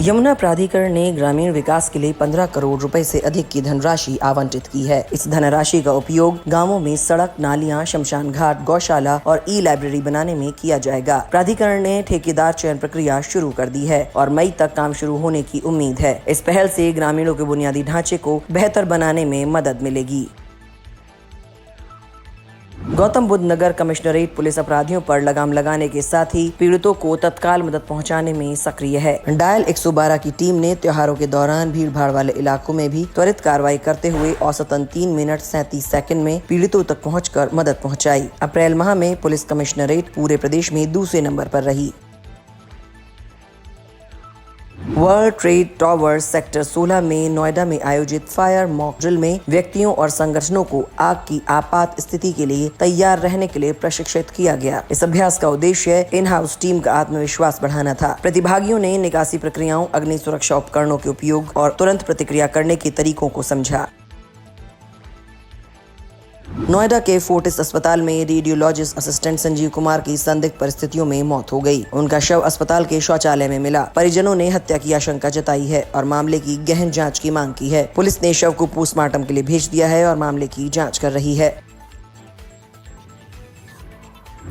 यमुना प्राधिकरण ने ग्रामीण विकास के लिए 15 करोड़ रुपए से अधिक की धनराशि आवंटित की है। इस धनराशि का उपयोग गांवों में सड़क, नालियां, शमशान घाट, गौशाला और ई-लाइब्रेरी बनाने में किया जाएगा। प्राधिकरण ने ठेकेदार चयन प्रक्रिया शुरू कर दी है और मई तक काम शुरू होने की उम्मीद है। इस पहल से ग्रामीणों के बुनियादी ढांचे को बेहतर बनाने में मदद मिलेगी। गौतम बुद्ध नगर कमिश्नरेट पुलिस अपराधियों पर लगाम लगाने के साथ ही पीड़ितों को तत्काल मदद पहुंचाने में सक्रिय है। डायल 112 की टीम ने त्योहारों के दौरान भीड़ भाड़ वाले इलाकों में भी त्वरित कार्रवाई करते हुए औसतन 3 मिनट 37 सेकंड में पीड़ितों तक पहुंचकर मदद पहुंचाई। अप्रैल माह में पुलिस कमिश्नरेट पूरे प्रदेश में दूसरे नंबर पर रही। वर्ल्ड ट्रेड टावर सेक्टर 16 में नोएडा में आयोजित फायर मॉक ड्रिल में व्यक्तियों और संगठनों को आग की आपात स्थिति के लिए तैयार रहने के लिए प्रशिक्षित किया गया। इस अभ्यास का उद्देश्य इन हाउस टीम का आत्मविश्वास बढ़ाना था। प्रतिभागियों ने निकासी प्रक्रियाओं, अग्नि सुरक्षा उपकरणों के उपयोग और तुरंत प्रतिक्रिया करने के तरीकों को समझा। नोएडा के फोर्टिस अस्पताल में रेडियोलॉजिस्ट असिस्टेंट संजीव कुमार की संदिग्ध परिस्थितियों में मौत हो गई। उनका शव अस्पताल के शौचालय में मिला। परिजनों ने हत्या की आशंका जताई है और मामले की गहन जांच की मांग की है। पुलिस ने शव को पोस्टमार्टम के लिए भेज दिया है और मामले की जांच कर रही है।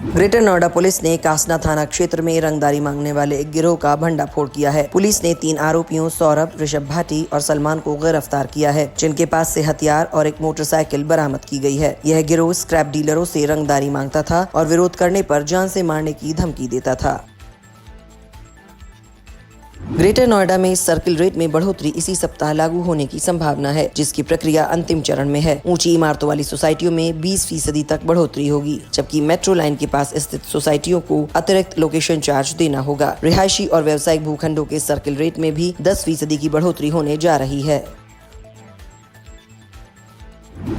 ग्रेटर नोएडा पुलिस ने कासना थाना क्षेत्र में रंगदारी मांगने वाले एक गिरोह का भंडाफोड़ किया है। पुलिस ने 3 आरोपियों सौरभ, ऋषभ भाटी और सलमान को गिरफ्तार किया है, जिनके पास से हथियार और एक मोटरसाइकिल बरामद की गई है। यह गिरोह स्क्रैप डीलरों से रंगदारी मांगता था और विरोध करने पर जान से मारने की धमकी देता था। ग्रेटर नोएडा में सर्किल रेट में बढ़ोतरी इसी सप्ताह लागू होने की संभावना है, जिसकी प्रक्रिया अंतिम चरण में है। ऊंची इमारतों वाली सोसाइटियों में 20% तक बढ़ोतरी होगी, जबकि मेट्रो लाइन के पास स्थित सोसाइटियों को अतिरिक्त लोकेशन चार्ज देना होगा। रिहायशी और व्यावसायिक भूखंडों के सर्किल रेट में भी 10% की बढ़ोतरी होने जा रही है।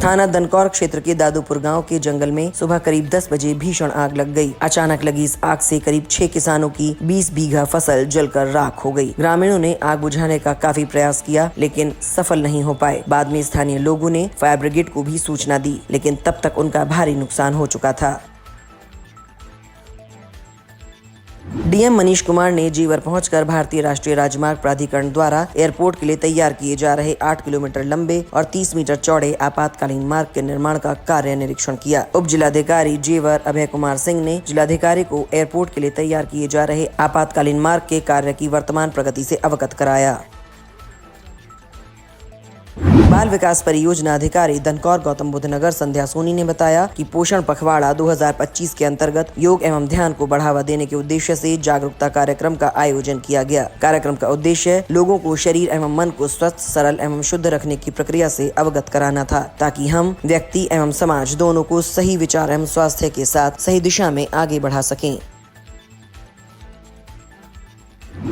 थाना दनकौर क्षेत्र के दादूपुर गांव के जंगल में सुबह करीब 10 बजे भीषण आग लग गई। अचानक लगी इस आग से करीब 6 किसानों की 20 बीघा फसल जलकर राख हो गई। ग्रामीणों ने आग बुझाने का काफी प्रयास किया, लेकिन सफल नहीं हो पाए। बाद में स्थानीय लोगों ने फायर ब्रिगेड को भी सूचना दी, लेकिन तब तक उनका भारी नुकसान हो चुका था। डीएम मनीष कुमार ने जेवर पहुंचकर भारतीय राष्ट्रीय राजमार्ग प्राधिकरण द्वारा एयरपोर्ट के लिए तैयार किए जा रहे 8 किलोमीटर लंबे और 30 मीटर चौड़े आपातकालीन मार्ग के निर्माण का कार्य निरीक्षण किया। उप जिलाधिकारी जेवर अभय कुमार सिंह ने जिलाधिकारी को एयरपोर्ट के लिए तैयार किए जा रहे आपातकालीन मार्ग के कार्य की वर्तमान प्रगति से अवगत कराया। बाल विकास परियोजना अधिकारी दनकौर गौतम बुद्ध नगर संध्या सोनी ने बताया कि पोषण पखवाड़ा 2025 के अंतर्गत योग एवं ध्यान को बढ़ावा देने के उद्देश्य से जागरूकता कार्यक्रम का आयोजन किया गया। कार्यक्रम का उद्देश्य लोगों को शरीर एवं मन को स्वस्थ, सरल एवं शुद्ध रखने की प्रक्रिया से अवगत कराना था, ताकि हम व्यक्ति एवं समाज दोनों को सही विचार एवं स्वास्थ्य के साथ सही दिशा में आगे बढ़ा सकें।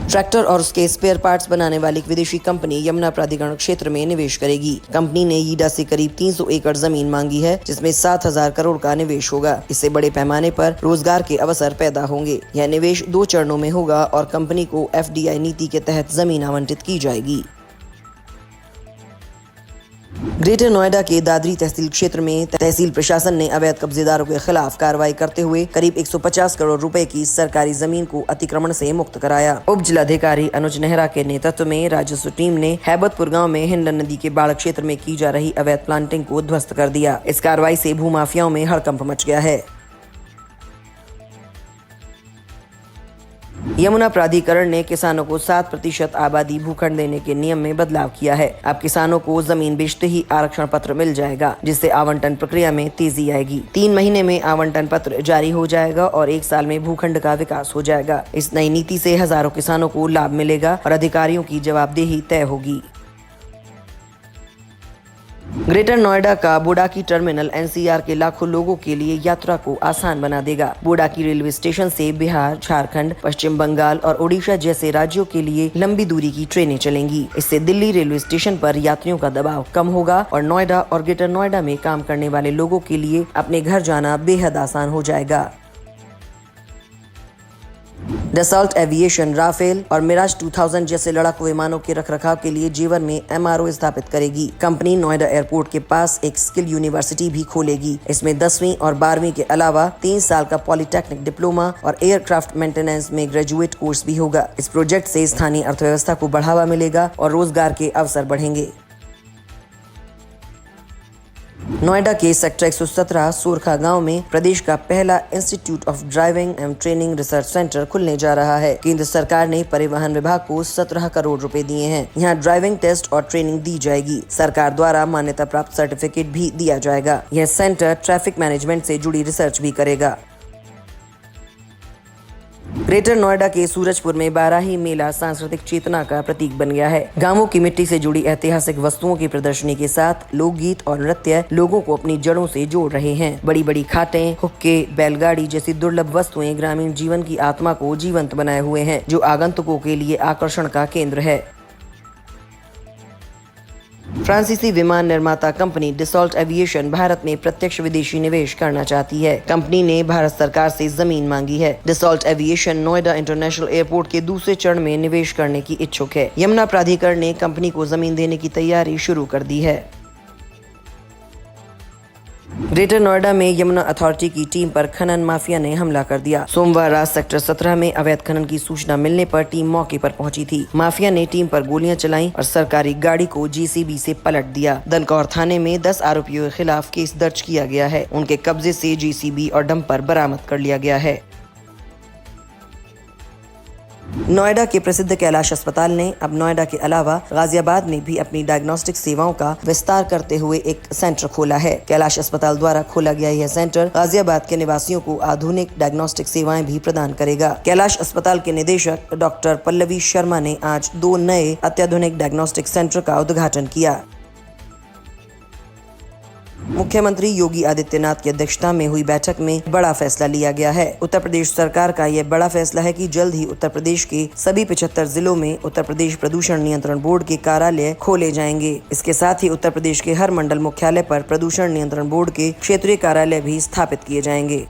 ट्रैक्टर और उसके स्पेयर पार्ट्स बनाने वाली एक विदेशी कंपनी यमुना प्राधिकरण क्षेत्र में निवेश करेगी। कंपनी ने ईडा से करीब 300 एकड़ जमीन मांगी है, जिसमें 7,000 करोड़ का निवेश होगा। इससे बड़े पैमाने पर रोजगार के अवसर पैदा होंगे। यह निवेश 2 चरणों में होगा और कंपनी को FDI नीति के तहत जमीन आवंटित की जाएगी। ग्रेटर नोएडा के दादरी तहसील क्षेत्र में तहसील प्रशासन ने अवैध कब्जेदारों के खिलाफ कार्रवाई करते हुए करीब 150 करोड़ रुपए की सरकारी जमीन को अतिक्रमण से मुक्त कराया। उप जिलाधिकारी अनुज नेहरा के नेतृत्व में राजस्व टीम ने हैबतपुर गांव में हिंडन नदी के बाढ़ क्षेत्र में की जा रही अवैध प्लांटिंग को ध्वस्त कर दिया। इस कार्रवाई से भूमाफियाओं में हड़कंप मच गया है। यमुना प्राधिकरण ने किसानों को 7% आबादी भूखंड देने के नियम में बदलाव किया है। अब किसानों को जमीन बेचते ही आरक्षण पत्र मिल जाएगा, जिससे आवंटन प्रक्रिया में तेजी आएगी। 3 महीने में आवंटन पत्र जारी हो जाएगा और 1 साल में भूखंड का विकास हो जाएगा। इस नई नीति से हजारों किसानों को लाभ मिलेगा और अधिकारियों की जवाबदेही तय होगी। ग्रेटर नोएडा का बोडाकी टर्मिनल NCR के लाखों लोगों के लिए यात्रा को आसान बना देगा। बोडाकी रेलवे स्टेशन से बिहार, झारखंड, पश्चिम बंगाल और ओडिशा जैसे राज्यों के लिए लंबी दूरी की ट्रेनें चलेंगी। इससे दिल्ली रेलवे स्टेशन पर यात्रियों का दबाव कम होगा और नोएडा और ग्रेटर नोएडा में काम करने वाले लोगों के लिए अपने घर जाना बेहद आसान हो जाएगा। डसॉल्ट एविएशन राफेल और मिराज 2000 जैसे लड़ाकू विमानों के रखरखाव के लिए जीवन में MRO स्थापित करेगी। कंपनी नोएडा एयरपोर्ट के पास एक स्किल यूनिवर्सिटी भी खोलेगी। इसमें 10वीं और 12वीं के अलावा 3 साल का पॉलिटेक्निक डिप्लोमा और एयरक्राफ्ट मेंटेनेंस में ग्रेजुएट कोर्स भी होगा। इस प्रोजेक्ट से स्थानीय अर्थव्यवस्था को बढ़ावा मिलेगा और रोजगार के अवसर बढ़ेंगे। नोएडा के सेक्टर 117 सोरखा गांव में प्रदेश का पहला institute of driving and training research centre खुलने जा रहा है। केंद्र सरकार ने परिवहन विभाग को 17 करोड़ रुपए दिए हैं। यहां ड्राइविंग टेस्ट और ट्रेनिंग दी जाएगी। सरकार द्वारा मान्यता प्राप्त सर्टिफिकेट भी दिया जाएगा। यह सेंटर ट्रैफिक मैनेजमेंट से जुड़ी रिसर्च भी करेगा। ग्रेटर नोएडा के सूरजपुर में बाराही मेला सांस्कृतिक चेतना का प्रतीक बन गया है। गांवों की मिट्टी से जुड़ी ऐतिहासिक वस्तुओं की प्रदर्शनी के साथ लोकगीत और नृत्य लोगों को अपनी जड़ों से जोड़ रहे हैं। बड़ी बड़ी खाटें, हुक्के, बैलगाड़ी जैसी दुर्लभ वस्तुएं ग्रामीण जीवन की आत्मा को जीवंत बनाए हुए हैं, जो आगंतुकों के लिए आकर्षण का केंद्र है। फ्रांसीसी विमान निर्माता कंपनी डसॉल्ट एविएशन भारत में प्रत्यक्ष विदेशी निवेश करना चाहती है। कंपनी ने भारत सरकार से जमीन मांगी है। Dassault aviation Noida international airport के दूसरे चरण में निवेश करने की इच्छुक है। यमुना प्राधिकरण ने कंपनी को जमीन देने की तैयारी शुरू कर दी है। ग्रेटर नोएडा में यमुना अथॉरिटी की टीम पर खनन माफिया ने हमला कर दिया। सोमवार रात सेक्टर 17 में अवैध खनन की सूचना मिलने पर टीम मौके पर पहुंची थी। माफिया ने टीम पर गोलियां चलाईं और सरकारी गाड़ी को JCB से पलट दिया। दनकौर थाने में 10 आरोपियों के खिलाफ केस दर्ज किया गया है। उनके कब्जे से JCB और डंपर बरामद कर लिया गया है। नोएडा के प्रसिद्ध कैलाश अस्पताल ने अब नोएडा के अलावा गाजियाबाद में भी अपनी डायग्नोस्टिक सेवाओं का विस्तार करते हुए एक सेंटर खोला है। कैलाश अस्पताल द्वारा खोला गया यह सेंटर गाजियाबाद के निवासियों को आधुनिक डायग्नोस्टिक सेवाएं भी प्रदान करेगा। कैलाश अस्पताल के निदेशक डॉक्टर पल्लवी शर्मा ने आज 2 नए अत्याधुनिक डायग्नोस्टिक सेंटर का उद्घाटन किया। मुख्यमंत्री योगी आदित्यनाथ की अध्यक्षता में हुई बैठक में बड़ा फैसला लिया गया है। उत्तर प्रदेश सरकार का यह बड़ा फैसला है कि जल्द ही उत्तर प्रदेश के सभी 75 जिलों में उत्तर प्रदेश प्रदूषण नियंत्रण बोर्ड के कार्यालय खोले जाएंगे। इसके साथ ही उत्तर प्रदेश के हर मंडल मुख्यालय पर प्रदूषण नियंत्रण बोर्ड के क्षेत्रीय कार्यालय भी स्थापित किए जाएंगे।